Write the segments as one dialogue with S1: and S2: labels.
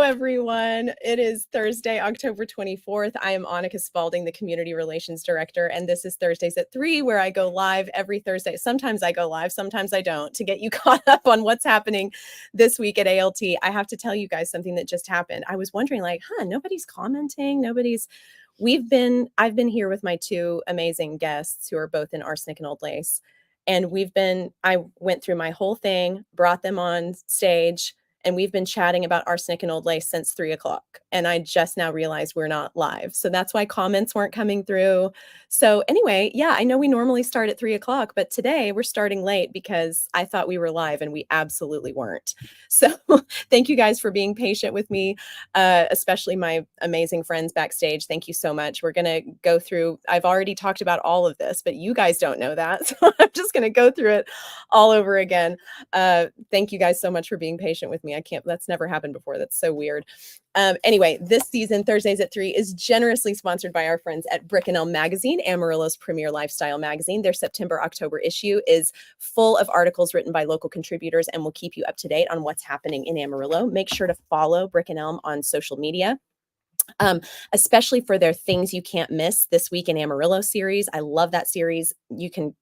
S1: everyone. It is Thursday, October 24th. I am Annika Spalding, the Community Relations Director, and this is Thursdays at 3, where I go live every Thursday. Sometimes I go live, sometimes I don't, to get you caught up on what's happening this week at ALT. I have to tell you guys something that just happened. I was wondering, nobody's commenting, I've been here with my two amazing guests who are both in Arsenic and Old Lace. And I went through my whole thing, brought them on stage, and we've been chatting about Arsenic and Old Lace since 3 o'clock. And I just now realized we're not live. So that's why comments weren't coming through. So anyway, yeah, I know we normally start at 3 o'clock, but today we're starting late because I thought we were live and we absolutely weren't. So thank you guys for being patient with me, especially my amazing friends backstage. Thank you so much. We're going to go through, I've already talked about all of this, but you guys don't know that. So I'm just going to go through it all over again. Thank you guys so much for being patient with me. That's never happened before. That's so weird. Anyway, this season, Thursdays at 3, is generously sponsored by our friends at Brick and Elm Magazine, Amarillo's premier lifestyle magazine. Their September-October issue is full of articles written by local contributors and will keep you up to date on what's happening in Amarillo. Make sure to follow Brick and Elm on social media. Especially for their Things You Can't Miss This Week in Amarillo series. I love that series. You can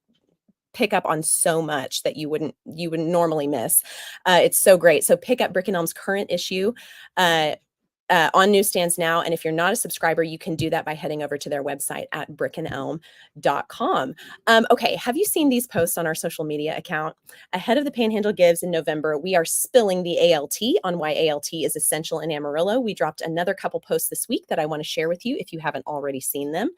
S1: pick up on so much that you wouldn't normally miss. It's so great. So pick up Brick and Elm's current issue on newsstands now. And if you're not a subscriber, you can do that by heading over to their website at brickandelm.com. Okay, have you seen these posts on our social media account? Ahead of the Panhandle Gives in November, we are spilling the ALT on why ALT is essential in Amarillo. We dropped another couple posts this week that I want to share with you if you haven't already seen them.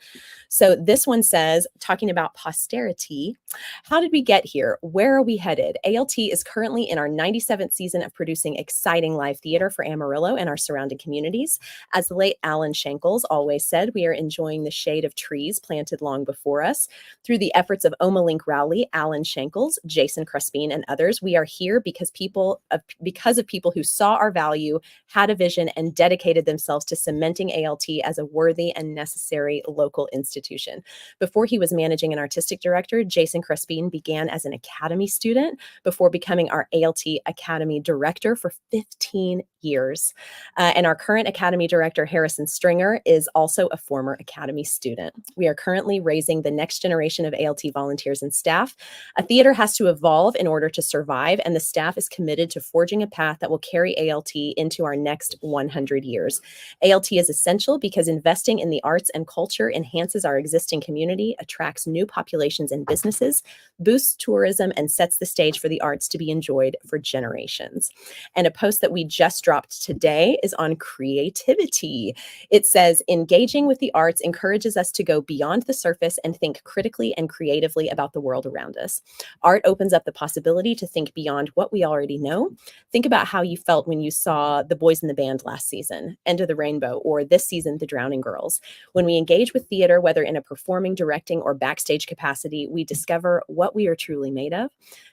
S1: So this one says, talking about posterity, how did we get here? Where are we headed? ALT is currently in our 97th season of producing exciting live theater for Amarillo and our surrounding communities. As the late Alan Shankles always said, we are enjoying the shade of trees planted long before us. Through the efforts of Omalink Rowley, Alan Shankles, Jason Crespin, and others, we are here because of people who saw our value, had a vision, and dedicated themselves to cementing ALT as a worthy and necessary local institution. Before he was managing and artistic director, Jason Crespin began as an academy student before becoming our ALT Academy director for 15 years. And our current Academy Director, Harrison Stringer, is also a former Academy student. We are currently raising the next generation of ALT volunteers and staff. A theater has to evolve in order to survive, and the staff is committed to forging a path that will carry ALT into our next 100 years. ALT is essential because investing in the arts and culture enhances our existing community, attracts new populations and businesses, boosts tourism, and sets the stage for the arts to be enjoyed for generations. And a post that we just dropped today is on creativity. It says, engaging with the arts encourages us to go beyond the surface and think critically and creatively about the world around us. Art opens up the possibility to think beyond what we already know. Think about how you felt when you saw The Boys in the Band last season, End of the Rainbow, or this season, The Drowning Girls. When we engage with theater, whether in a performing, directing, or backstage capacity, we discover what we are truly made of.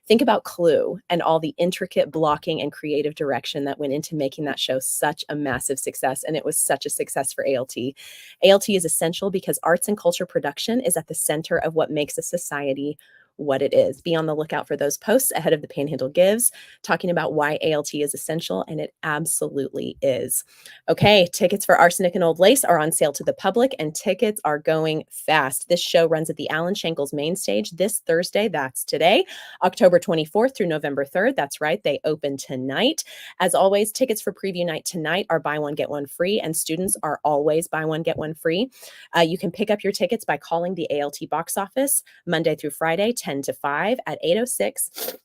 S1: Think about Clue and all the intricate blocking and creative direction that went into making that show such a massive success, and it was such a success for ALT. ALT is essential because arts and culture production is at the center of what makes a society what it is. Be on the lookout for those posts ahead of the Panhandle Gives, talking about why ALT is essential, and it absolutely is. Okay, tickets for Arsenic and Old Lace are on sale to the public, and tickets are going fast. This show runs at the Alan Shankles main stage this Thursday, that's today, October 24th through November 3rd. That's right, they open tonight. As always, tickets for preview night tonight are buy one, get one free, and students are always buy one, get one free. You can pick up your tickets by calling the ALT box office Monday through Friday, 10 to 5 at 806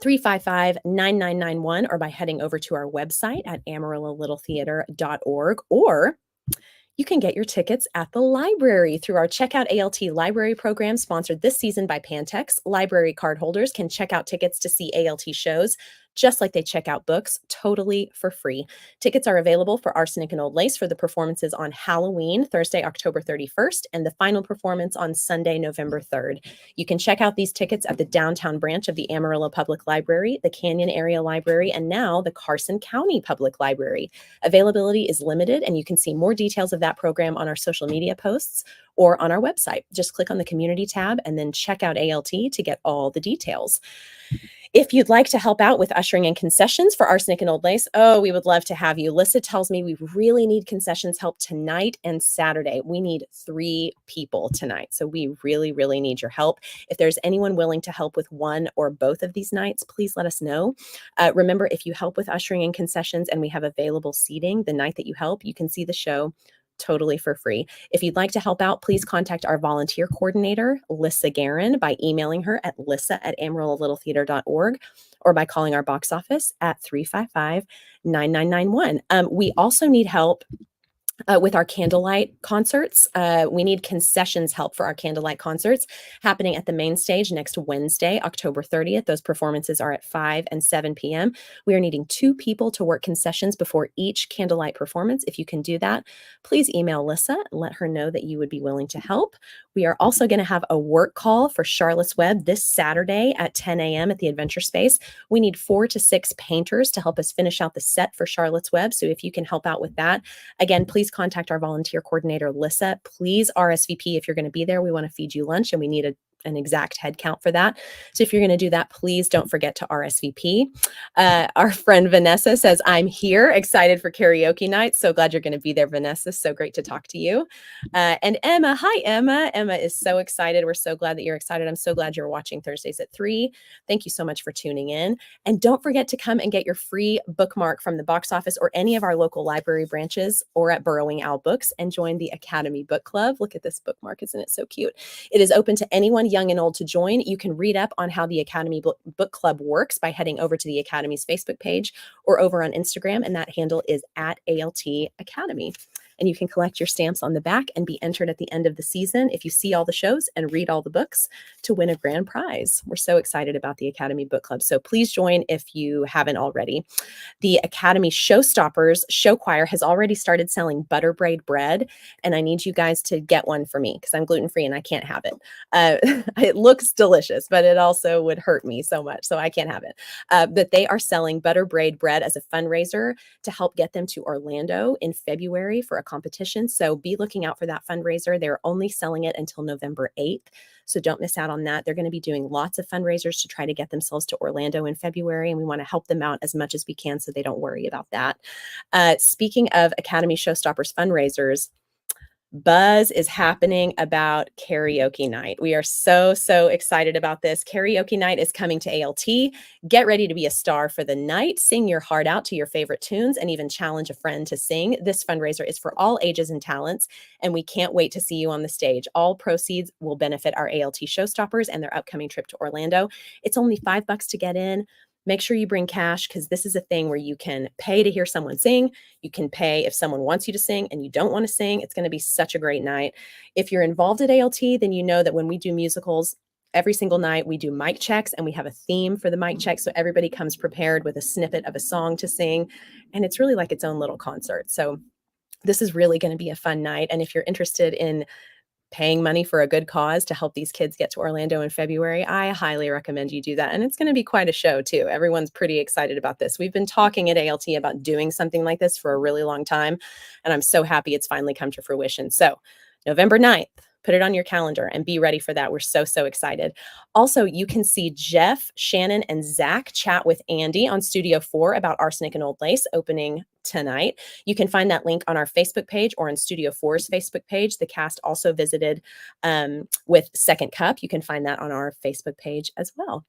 S1: 355-9991, or by heading over to our website at amarillolittletheater.org, or you can get your tickets at the library through our Checkout ALT library program, sponsored this season by Pantex. Library card holders can check out tickets to see ALT shows just like they check out books, totally for free. Tickets are available for Arsenic and Old Lace for the performances on Halloween, Thursday, October 31st, and the final performance on Sunday, November 3rd. You can check out these tickets at the downtown branch of the Amarillo Public Library, the Canyon Area Library, and now the Carson County Public Library. Availability is limited, and you can see more details of that program on our social media posts or on our website. Just click on the community tab and then check out ALT to get all the details. If you'd like to help out with ushering in concessions for Arsenic and Old Lace, oh, we would love to have you. Lissa tells me we really need concessions help tonight and Saturday. We need 3 people tonight. So we really, really need your help. If there's anyone willing to help with one or both of these nights, please let us know. Remember, if you help with ushering in concessions and we have available seating the night that you help, you can see the show totally for free. If you'd like to help out, please contact our volunteer coordinator, Lissa Guerin, by emailing her at lissa@amarillo-littletheater.org or by calling our box office at 355-9991. We also need help with our candlelight concerts. We need concessions help for our candlelight concerts happening at the main stage next Wednesday, October 30th. Those performances are at 5 and 7 p.m. We are needing 2 people to work concessions before each candlelight performance. If you can do that, please email Lissa and let her know that you would be willing to help. We are also going to have a work call for Charlotte's Web this Saturday at 10 a.m. at the Adventure Space. We need 4 to 6 painters to help us finish out the set for Charlotte's Web. So if you can help out with that, again, please contact our volunteer coordinator, Lissa. Please RSVP if you're going to be there. We want to feed you lunch and we need an exact head count for that. So if you're going to do that, please don't forget to RSVP. Our friend Vanessa says, I'm here, excited for karaoke night. So glad you're going to be there, Vanessa. So great to talk to you. And Emma, hi, Emma. Emma is so excited. We're so glad that you're excited. I'm so glad you're watching Thursdays at 3. Thank you so much for tuning in. And don't forget to come and get your free bookmark from the box office or any of our local library branches or at Burrowing Owl Books and join the Academy Book Club. Look at this bookmark. Isn't it so cute? It is open to anyone young and old to join. You can read up on how the Academy Book Club works by heading over to the Academy's Facebook page or over on Instagram, and that handle is at ALT Academy. And you can collect your stamps on the back and be entered at the end of the season if you see all the shows and read all the books to win a grand prize. We're so excited about the Academy Book Club. So please join if you haven't already. The Academy Showstoppers show choir has already started selling butter braid bread, and I need you guys to get one for me because I'm gluten-free and I can't have it. It looks delicious, but it also would hurt me so much, so I can't have it. But they are selling butter braid bread as a fundraiser to help get them to Orlando in February for a competition. So be looking out for that fundraiser. They're only selling it until November 8th. So don't miss out on that. They're going to be doing lots of fundraisers to try to get themselves to Orlando in February. And we want to help them out as much as we can so they don't worry about that. Speaking of Academy Showstoppers fundraisers, buzz is happening about karaoke night. We are so, so excited about this. Karaoke night is coming to ALT. Get ready to be a star for the night. Sing your heart out to your favorite tunes and even challenge a friend to sing. This fundraiser is for all ages and talents, and we can't wait to see you on the stage. All proceeds will benefit our ALT Showstoppers and their upcoming trip to Orlando. It's only $5 to get in. Make sure you bring cash because this is a thing where you can pay to hear someone sing. You can pay if someone wants you to sing and you don't want to sing. It's going to be such a great night. If you're involved at ALT, then you know that when we do musicals, every single night we do mic checks and we have a theme for the mic check. So everybody comes prepared with a snippet of a song to sing. And it's really like its own little concert. So this is really going to be a fun night. And if you're interested in paying money for a good cause to help these kids get to Orlando in February, I highly recommend you do that. And it's going to be quite a show too. Everyone's pretty excited about this. We've been talking at ALT about doing something like this for a really long time, and I'm so happy it's finally come to fruition. So November 9th, put it on your calendar and be ready for that. We're so, so excited. Also, you can see Jeff, Shannon, and Zach chat with Andy on Studio 4 about Arsenic and Old Lace opening tonight. You can find that link on our Facebook page or on Studio 4's Facebook page. The cast also visited with Second Cup. You can find that on our Facebook page as well.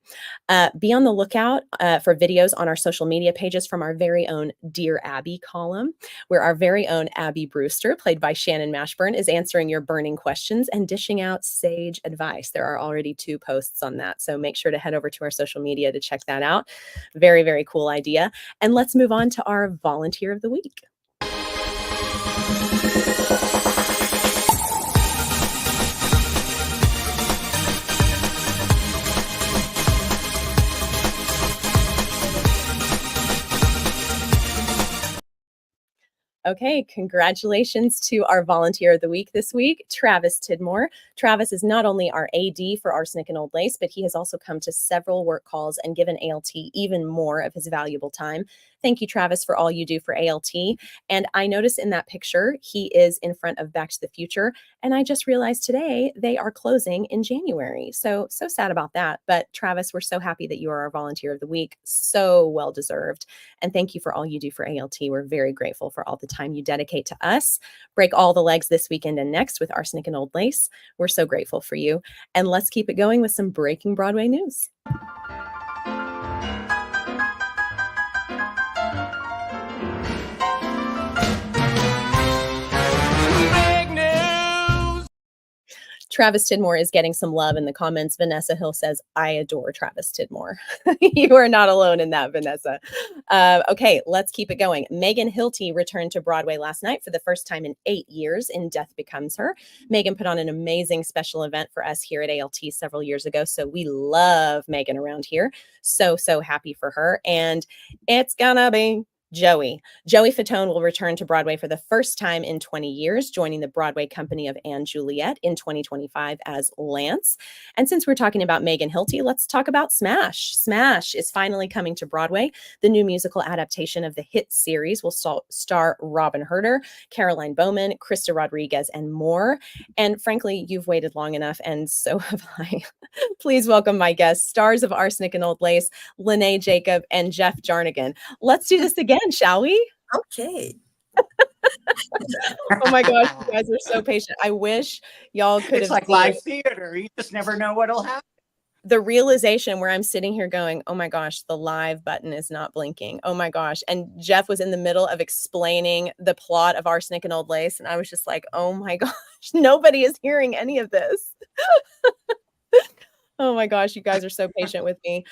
S1: Be on the lookout for videos on our social media pages from our very own Dear Abby column, where our very own Abby Brewster, played by Shannon Mashburn, is answering your burning questions and dishing out sage advice. There are already 2 posts on that, so make sure to head over to our social media to check that out. Very, very cool idea. And let's move on to our volunteer of the week. Okay, congratulations to our volunteer of the week this week, Travis Tidmore. Travis is not only our AD for Arsenic and Old Lace, but he has also come to several work calls and given ALT even more of his valuable time. Thank you, Travis, for all you do for ALT. And I notice in that picture, he is in front of Back to the Future. And I just realized today they are closing in January. So sad about that. But Travis, we're so happy that you are our volunteer of the week. So well deserved. And thank you for all you do for ALT. We're very grateful for all the time you dedicate to us. Break all the legs this weekend and next with Arsenic and Old Lace. We're so grateful for you. And let's keep it going with some breaking Broadway news. Travis Tidmore is getting some love in the comments. Vanessa Hill says, I adore Travis Tidmore. You are not alone in that, Vanessa. Okay, let's keep it going. Megan Hilty returned to Broadway last night for the first time in 8 years in Death Becomes Her. Megan put on an amazing special event for us here at ALT several years ago. So we love Megan around here. So happy for her. And it's gonna be Joey Fatone will return to Broadway for the first time in 20 years, joining the Broadway company of Anne Juliet in 2025 as Lance. And since we're talking about Megan Hilty, let's talk about Smash. Smash is finally coming to Broadway. The new musical adaptation of the hit series will star Robin Herder, Caroline Bowman, Krista Rodriguez, and more. And frankly, you've waited long enough, and so have I. Please welcome my guests, stars of Arsenic and Old Lace, Lynae Jacob and Jeff Jarnagin. Let's do this again, shall we?
S2: Okay.
S1: Oh my gosh, you guys are so patient. I wish y'all could
S3: It's
S1: have
S3: like
S1: seen
S3: live theater. You just never know what'll happen.
S1: the realization where I'm sitting here going, oh my gosh, the live button is not blinking. Oh my gosh. And Jeff was in the middle of explaining the plot of Arsenic and Old Lace. And I was just like, oh my gosh, nobody is hearing any of this. Oh my gosh, you guys are so patient with me.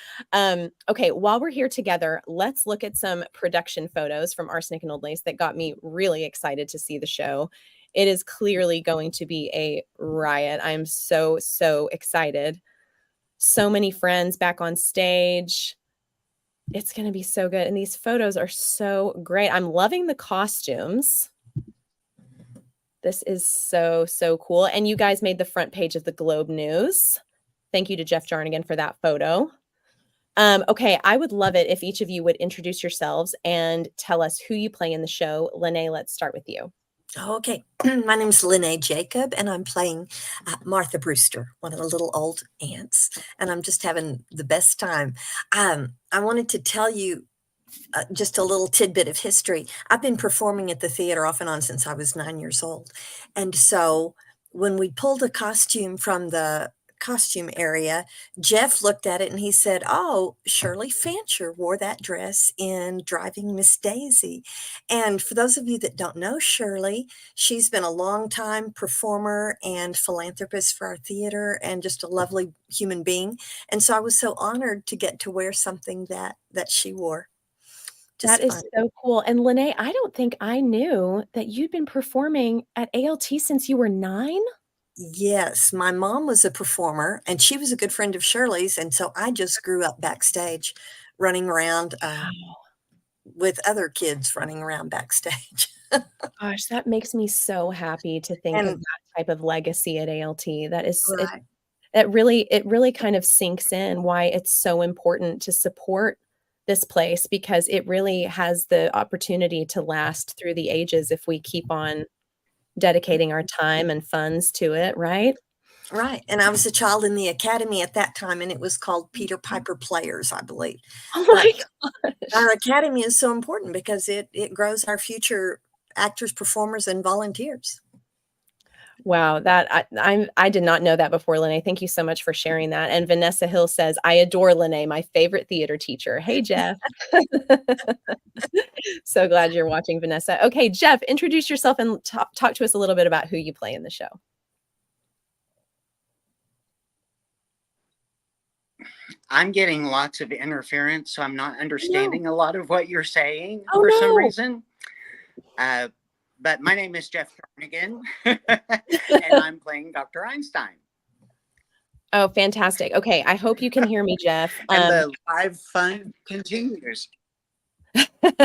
S1: Okay, while we're here together, let's look at some production photos from Arsenic and Old Lace that got me really excited to see the show. It is clearly going to be a riot. I'm so excited. So many friends back on stage. It's going to be so good. And these photos are so great. I'm loving the costumes. This is so cool. And you guys made the front page of the Globe News. Thank you to Jeff Jarnagin for that photo. Okay, I would love it if each of you would introduce yourselves and tell us who you play in the show. Lynae, let's start with you.
S2: Okay. My name is Lynae Jacob, and I'm playing Martha Brewster, one of the little old aunts, and I'm just having the best time. I wanted to tell you just a little tidbit of history. I've been performing at the theater off and on since I was 9 years old. And so when we pulled a costume from the costume area, Jeff looked at it and he said, oh, Shirley Fancher wore that dress in Driving Miss Daisy. And for those of you that don't know Shirley, she's been a long-time performer and philanthropist for our theater and just a lovely human being. And so I was so honored to get to wear something that she wore.
S1: That is so cool. And Lynae, I don't think I knew that you'd been performing at ALT since you were 9.
S2: Yes, my mom was a performer and she was a good friend of Shirley's. And so I just grew up backstage running around with other kids running around backstage.
S1: Gosh, that makes me so happy to think of that type of legacy at ALT. That is
S2: right.
S1: it really kind of sinks in why it's so important to support this place, because it really has the opportunity to last through the ages if we keep on dedicating our time and funds to it, right?
S2: Right. And I was a child in the academy at that time, and it was called Peter Piper Players, I believe.
S1: Oh my gosh.
S2: Our academy is so important because it grows our future actors, performers, and volunteers.
S1: Wow, that I did not know that before, Lynae. Thank you so much for sharing that. And Vanessa Hill says, I adore Lynae, my favorite theater teacher. Hey, Jeff. So glad you're watching, Vanessa. Okay, Jeff, introduce yourself and talk to us a little bit about who you play in the show.
S3: I'm getting lots of interference, so I'm not understanding a lot of what you're saying some reason. But my name is Jeff Jarnagin, and I'm playing Dr. Einstein.
S1: Oh, fantastic. Okay, I hope you can hear me, Jeff.
S3: And the live fun continues.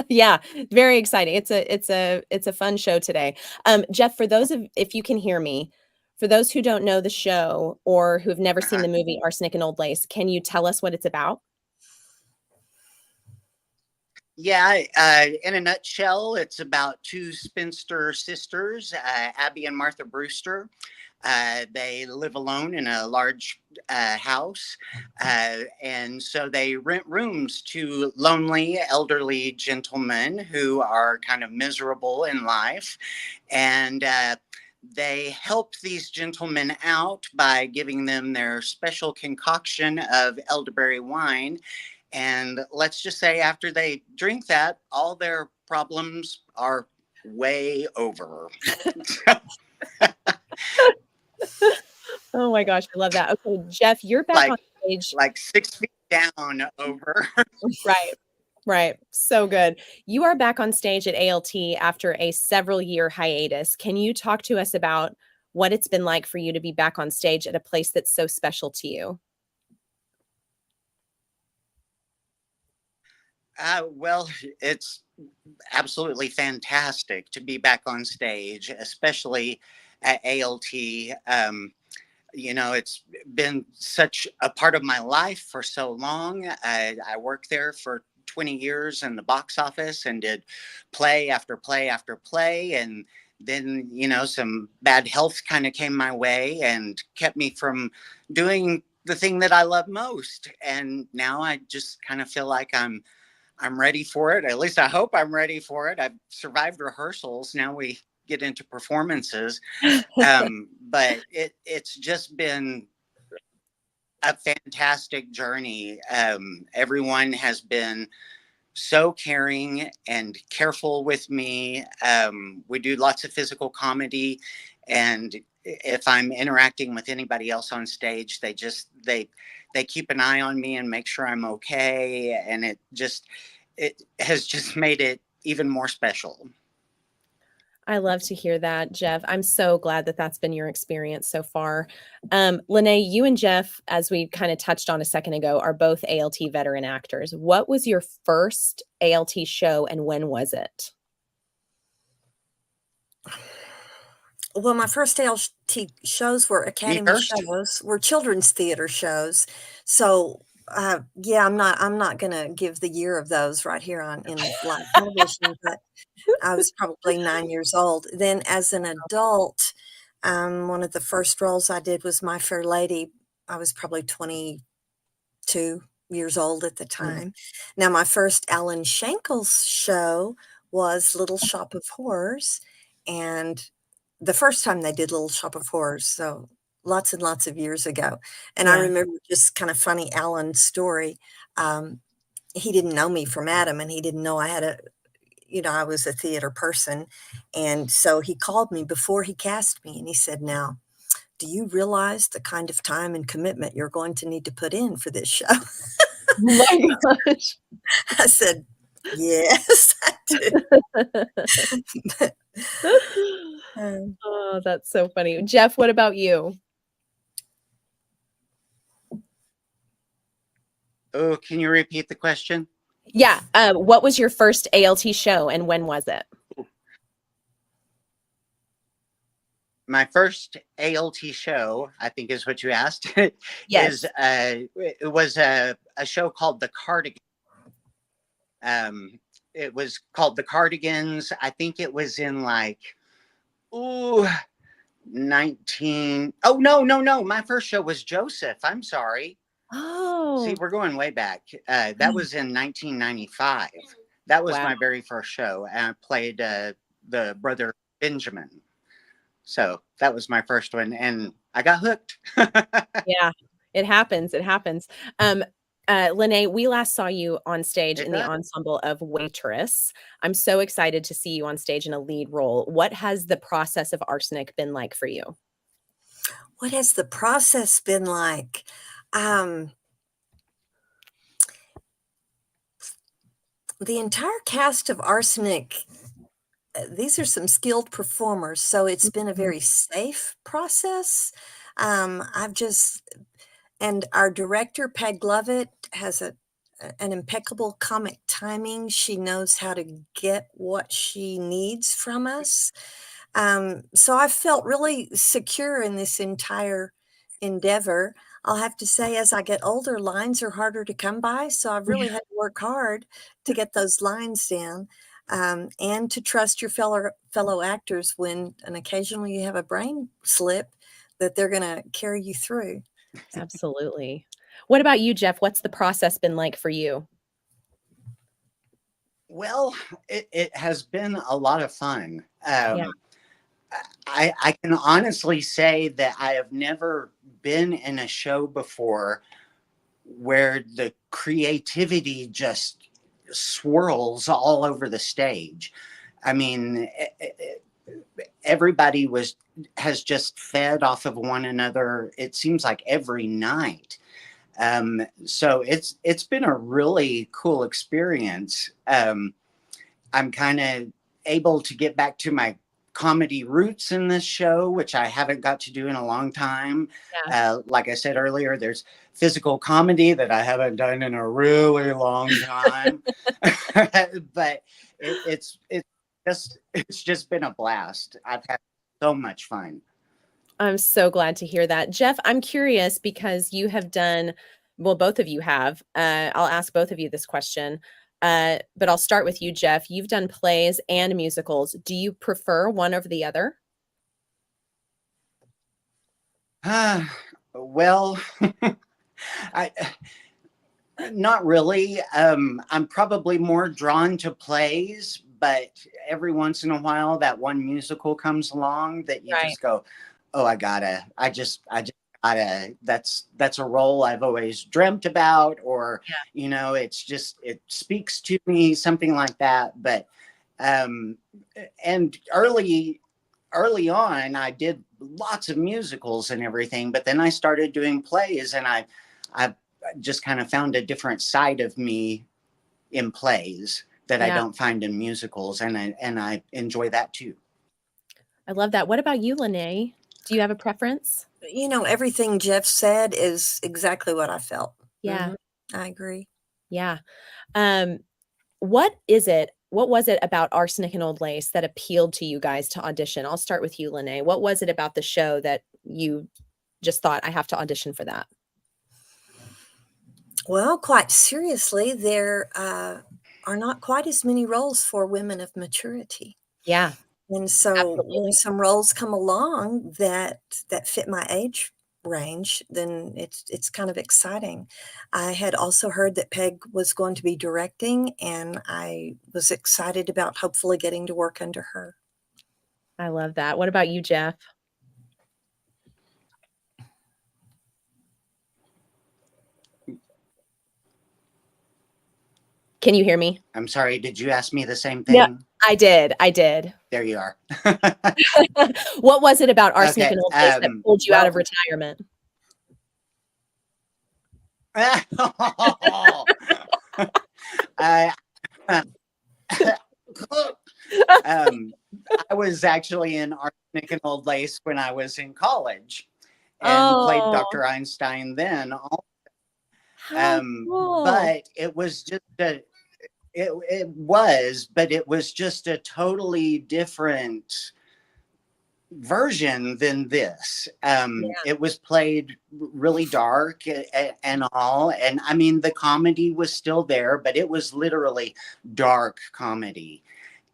S1: Yeah, very exciting. It's a fun show today. Jeff, if you can hear me, for those who don't know the show or who've never seen the movie Arsenic and Old Lace, can you tell us what it's about?
S3: Yeah, in a nutshell, it's about two spinster sisters, Abby and Martha Brewster. They live alone in a large house, and so they rent rooms to lonely elderly gentlemen who are kind of miserable in life. And they help these gentlemen out by giving them their special concoction of elderberry wine. And let's just say, after they drink that, all their problems are way over.
S1: Oh my gosh, I love that. Okay, Jeff, you're back on
S3: like
S1: stage.
S3: like 6 feet down over.
S1: Right. Right. So good. You are back on stage at ALT after a several year hiatus. Can you talk to us about what it's been like for you to be back on stage at a place that's so special to you?
S3: Well, it's absolutely fantastic to be back on stage, especially at ALT. It's been such a part of my life for so long. I worked there for 20 years in the box office and did play after play after play. And then, some bad health kind of came my way and kept me from doing the thing that I love most. And now I just kind of feel like I'm ready for it. At least I hope I'm ready for it. I've survived rehearsals. Now we get into performances. But it's just been a fantastic journey. Everyone has been so caring and careful with me. We do lots of physical comedy, and if I'm interacting with anybody else on stage, they keep an eye on me and make sure I'm okay, and it has just made it even more special.
S1: I love to hear that, Jeff. I'm so glad that that's been your experience so far. Lynae, you and Jeff, as we kind of touched on a second ago, are both ALT veteran actors. What was your first ALT show and when was it?
S2: Well, my first ALT shows were
S3: Me
S2: Academy
S3: first.
S2: shows, were children's theater shows. So, yeah, I'm not gonna give the year of those right here on in live television, but I was probably 9 years old. Then as an adult, one of the first roles I did was My Fair Lady. I was probably 22 years old at the
S1: Mm.
S2: time. Now, my first Alan Shankles show was Little Shop of Horrors, and the first time they did Little Shop of Horrors, so lots and lots of years ago. And I
S1: Yeah.
S2: remember just kind of funny Alan's story. Um, he didn't know me from Adam, and he didn't know I was a theater person. And so he called me before he cast me, and he said, "Now, do you realize the kind of time and commitment you're going to need to put in for this show?"
S1: Oh my gosh.
S2: I said, "Yes, I do." Um,
S1: Oh, that's so funny. Jeff, what about you?
S3: Oh, can you repeat the question?
S1: Yeah. What was your first ALT show and when was it?
S3: My first ALT show, I think is what you asked,
S1: Yes.
S3: it was a show called The Cardigan. It was called The Cardigans. I think it was in like, ooh, 19. Oh, no, no, no. My first show was Joseph. I'm sorry. See,
S1: Oh,
S3: we're going way back. That was in 1995. That was
S1: wow.
S3: my very first show. And I played the brother Benjamin. So that was my first one. And I got hooked.
S1: Yeah, it happens. It happens. Lynae, we last saw you on stage
S3: It
S1: in the
S3: does.
S1: ensemble of Waitress. I'm so excited to see you on stage in a lead role. What has the process of Arsenic been like for you?
S2: what has the process been like? Um, the entire cast of Arsenic, these are some skilled performers, so it's been a
S1: Mhm.
S2: very safe process. I've just and our director, Peg Lovett, has an impeccable comic timing. She knows how to get what she needs from us. So I felt really secure in this entire endeavor. I'll have to say, as I get older, lines are harder to come by, so I've really had to work hard to get those lines down, and to trust your fellow actors when and occasionally you have a brain slip, that they're gonna carry you through.
S1: Absolutely. What about you, Jeff? What's the process been like for you?
S3: Well, it has been a lot of fun.
S1: Yeah.
S3: I can honestly say that I have never been in a show before where the creativity just swirls all over the stage. I mean, everybody has just fed off of one another. It seems like every night. So it's been a really cool experience. I'm kind of able to get back to my comedy roots in this show, which I haven't got to do in a long time.
S1: Yeah.
S3: Like I said earlier, there's physical comedy that I haven't done in a really long time. But it's just been a blast. I've had so much fun.
S1: I'm so glad to hear that. Jeff, I'm curious because you have done, well, both of you have. I'll ask both of you this question. But I'll start with you, Jeff. You've done plays and musicals. Do you prefer one over the other?
S3: Well, I not really. I'm probably more drawn to plays, but every once in a while that one musical comes along that you
S1: Right.
S3: just go, "Oh, I just gotta." That's a role I've always dreamt about, or it speaks to me, something like that. But um, and early on, I did lots of musicals and everything, but then I started doing plays, and I just kind of found a different side of me in plays that I
S1: Yeah.
S3: don't find in musicals, and I enjoy that too.
S1: I love that. What about you, Lynae? Do you have a preference?
S2: Everything Jeff said is exactly what I felt.
S1: Yeah.
S2: Mhm. I agree.
S1: Yeah. Um, what was it about Arsenic and Old Lace that appealed to you guys to audition? I'll start with you, Lynae. What was it about the show that you just thought, I have to audition for that?
S2: Well, quite seriously, there are not quite as many roles for women of maturity.
S1: Yeah,
S2: And so when
S1: absolutely.
S2: some roles come along that fit my age range, then it's kind of exciting. I had also heard that Peg was going to be directing, and I was excited about hopefully getting to work under her.
S1: I love that. What about you, Jeff? Can you hear me?
S3: I'm sorry, did you ask me the same
S1: Yeah,
S3: thing?
S1: I did. I did.
S3: There you are.
S1: What was it about Arsenic
S3: Okay.
S1: and Old Lace that pulled you out of
S3: Well,
S1: retirement?
S3: I, I was actually in Arsenic and Old Lace when I was in college and played
S1: Oh,
S3: Dr. Einstein then.
S1: how cool.
S3: But it was just but it was just a totally different version than this.
S1: Yeah,
S3: It was played really dark and all. And I mean, the comedy was still there, but it was literally dark comedy.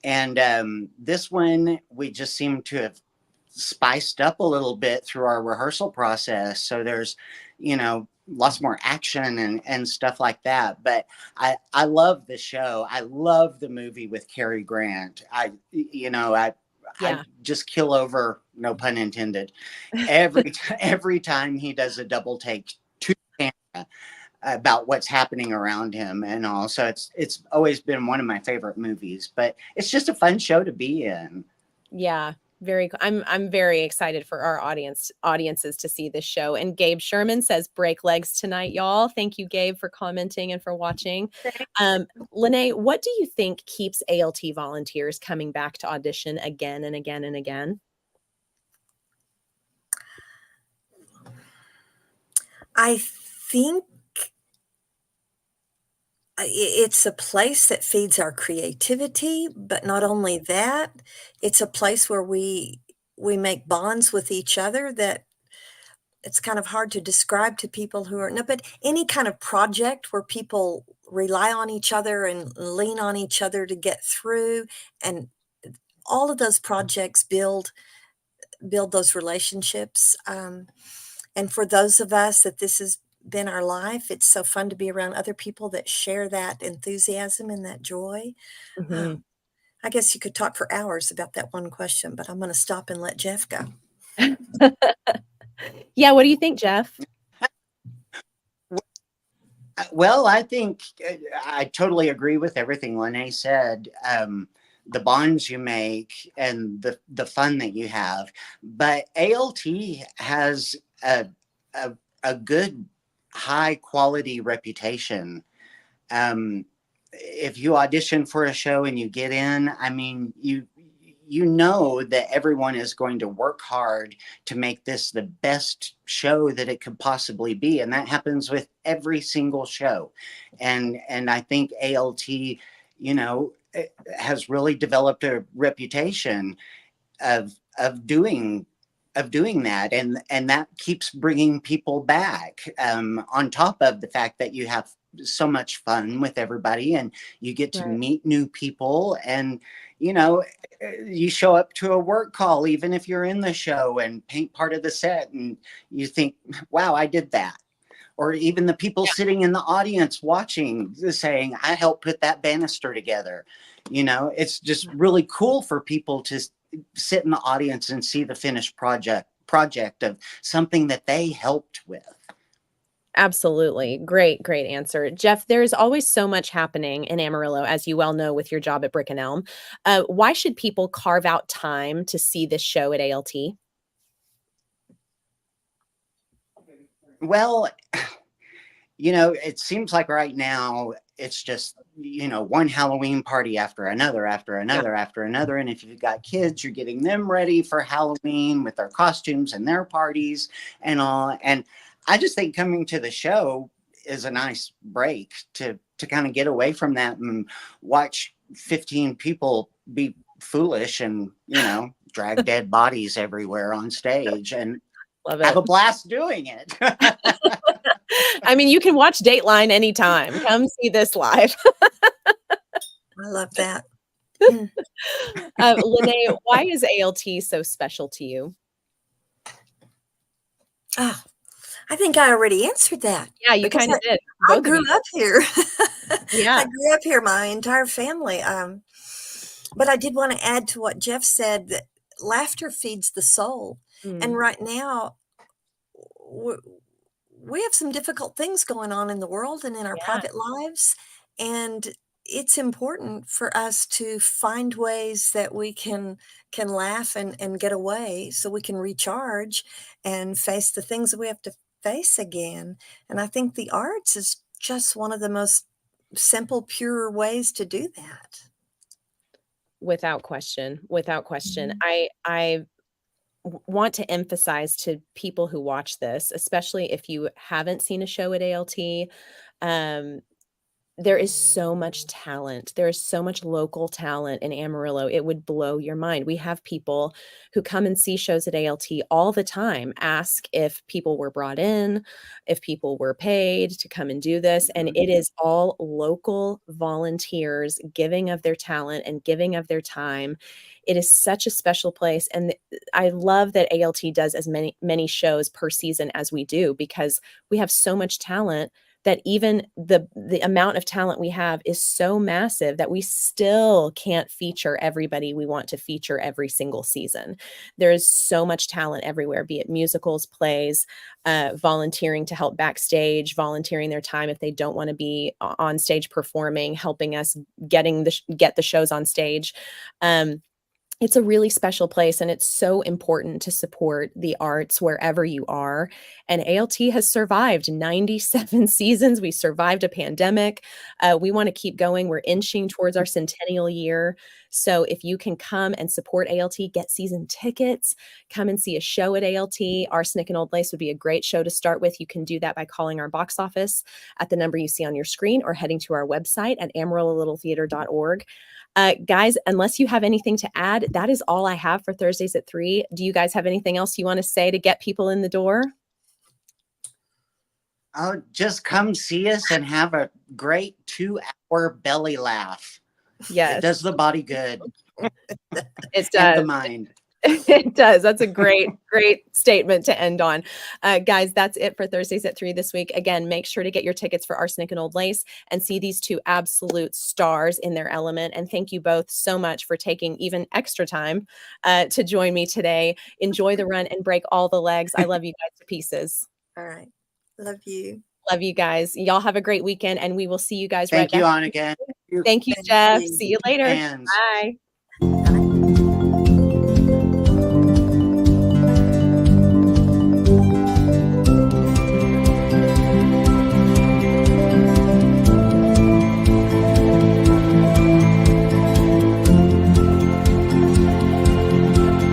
S3: And this one, we just seem to have spiced up a little bit through our rehearsal process. So there's, lots more action and stuff like that. But I love the show. I love the movie with Cary Grant. I
S1: yeah.
S3: just kill over, no pun intended, every time he does a double take to camera about what's happening around him and all. So it's always been one of my favorite movies, but it's just a fun show to be in.
S1: Yeah, I'm very excited for our audiences to see this show. And Gabe Sherman says break legs tonight, y'all. Thank you, Gabe, for commenting and for watching. Lynae, what do you think keeps ALT volunteers coming back to audition again and again and again?
S2: I think it's a place that feeds our creativity, but not only that, it's a place where we make bonds with each other that it's kind of hard to describe to people who are no, but any kind of project where people rely on each other and lean on each other to get through, and all of those projects build those relationships. And for those of us that this has been our life, it's so fun to be around other people that share that enthusiasm and that joy.
S1: Mhm.
S2: I guess you could talk for hours about that one question, but I'm going to stop and let Jeff go.
S1: Yeah, what do you think, Jeff?
S3: Well, I think I totally agree with everything Lynae said. The bonds you make and the fun that you have, but ALT has a, a good high quality reputation. If you audition for a show and you get in, I mean, you know that everyone is going to work hard to make this the best show that it could possibly be, and that happens with every single show. And I think ALT, has really developed a reputation of doing that, and that keeps bringing people back, on top of the fact that you have so much fun with everybody and you get to
S1: Right.
S3: meet new people, and you show up to a work call even if you're in the show and paint part of the set and you think, wow, I did that. Or even the people sitting in the audience watching saying, I helped put that banister together. It's just really cool for people to sit in the audience and see the finished project of something that they helped with.
S1: Absolutely. Great, great answer. Jeff, there's always so much happening in Amarillo, as you well know, with your job at Brick and Elm. Why should people carve out time to see this show at ALT?
S3: Well, it seems like right now it's just, one Halloween party after another, after another, after another. And if you've got kids, you're getting them ready for Halloween with their costumes and their parties and all. And I just think coming to the show is a nice break to kind of get away from that and watch 15 people be foolish and, drag dead bodies everywhere on stage and
S1: Love
S3: have
S1: it.
S3: a blast doing it.
S1: I mean, you can watch Dateline anytime. Come see this live.
S2: I love that.
S1: Lynae, why is ALT so special to you?
S2: Oh, I think I already answered that.
S1: Yeah, you
S2: Because
S1: kind of did.
S2: I
S1: Both of
S2: grew
S1: you.
S2: up here.
S1: Yeah.
S2: I grew up here, my entire family. But I did want to add to what Jeff said, that laughter feeds the soul. And
S1: Mm,
S2: right now, we have some difficult things going on in the world and in our
S1: yeah.
S2: private lives. And it's important for us to find ways that we can laugh and get away so we can recharge and face the things that we have to face again. And I think the arts is just one of the most simple, pure ways to do that.
S1: Without question. Without question.
S2: Mhm.
S1: I want to emphasize to people who watch this, especially if you haven't seen a show at ALT, um, there is so much talent. There is so much local talent in Amarillo. It would blow your mind. We have people who come and see shows at ALT all the time, ask if people were brought in, if people were paid to come and do this. And it is all local volunteers giving of their talent and giving of their time. It is such a special place. And I love that ALT does as many shows per season as we do, because we have so much talent that even the amount of talent we have is so massive that we still can't feature everybody we want to feature every single season. There is so much talent everywhere, be it musicals, plays, volunteering to help backstage, volunteering their time if they don't want to be on stage performing, helping us get the shows on stage. It's a really special place, and it's so important to support the arts wherever you are. And ALT has survived 97 seasons. We survived a pandemic. We want to keep going. We're inching towards our centennial year. So if you can come and support ALT, get season tickets, come and see a show at ALT. Arsenic and Old Lace would be a great show to start with. You can do that by calling our box office at the number you see on your screen or heading to our website at amarillolittletheater.org. Guys, unless you have anything to add, that is all I have for Thursdays at 3. Do you guys have anything else you want to say to get people in the door?
S3: Oh, just come see us and have a great 2-hour belly laugh.
S1: Yes.
S3: It does the body good.
S1: It
S3: And the
S1: does.
S3: mind.
S1: It does. That's a great statement to end on. Guys, that's it for Thursdays at 3 this week. Again, make sure to get your tickets for Arsenic and Old Lace and see these two absolute stars in their element. And thank you both so much for taking even extra time to join me today. Enjoy the run and break all the legs. I love you guys to pieces.
S2: All right. Love you.
S1: Love you guys. Y'all have a great weekend, and we will see you guys
S3: Thank
S1: right
S3: you,
S1: back.
S3: Annika.
S1: Thank you,
S2: Thank
S1: Jeff.
S2: you.
S1: See you later.
S3: Fans.
S1: Bye.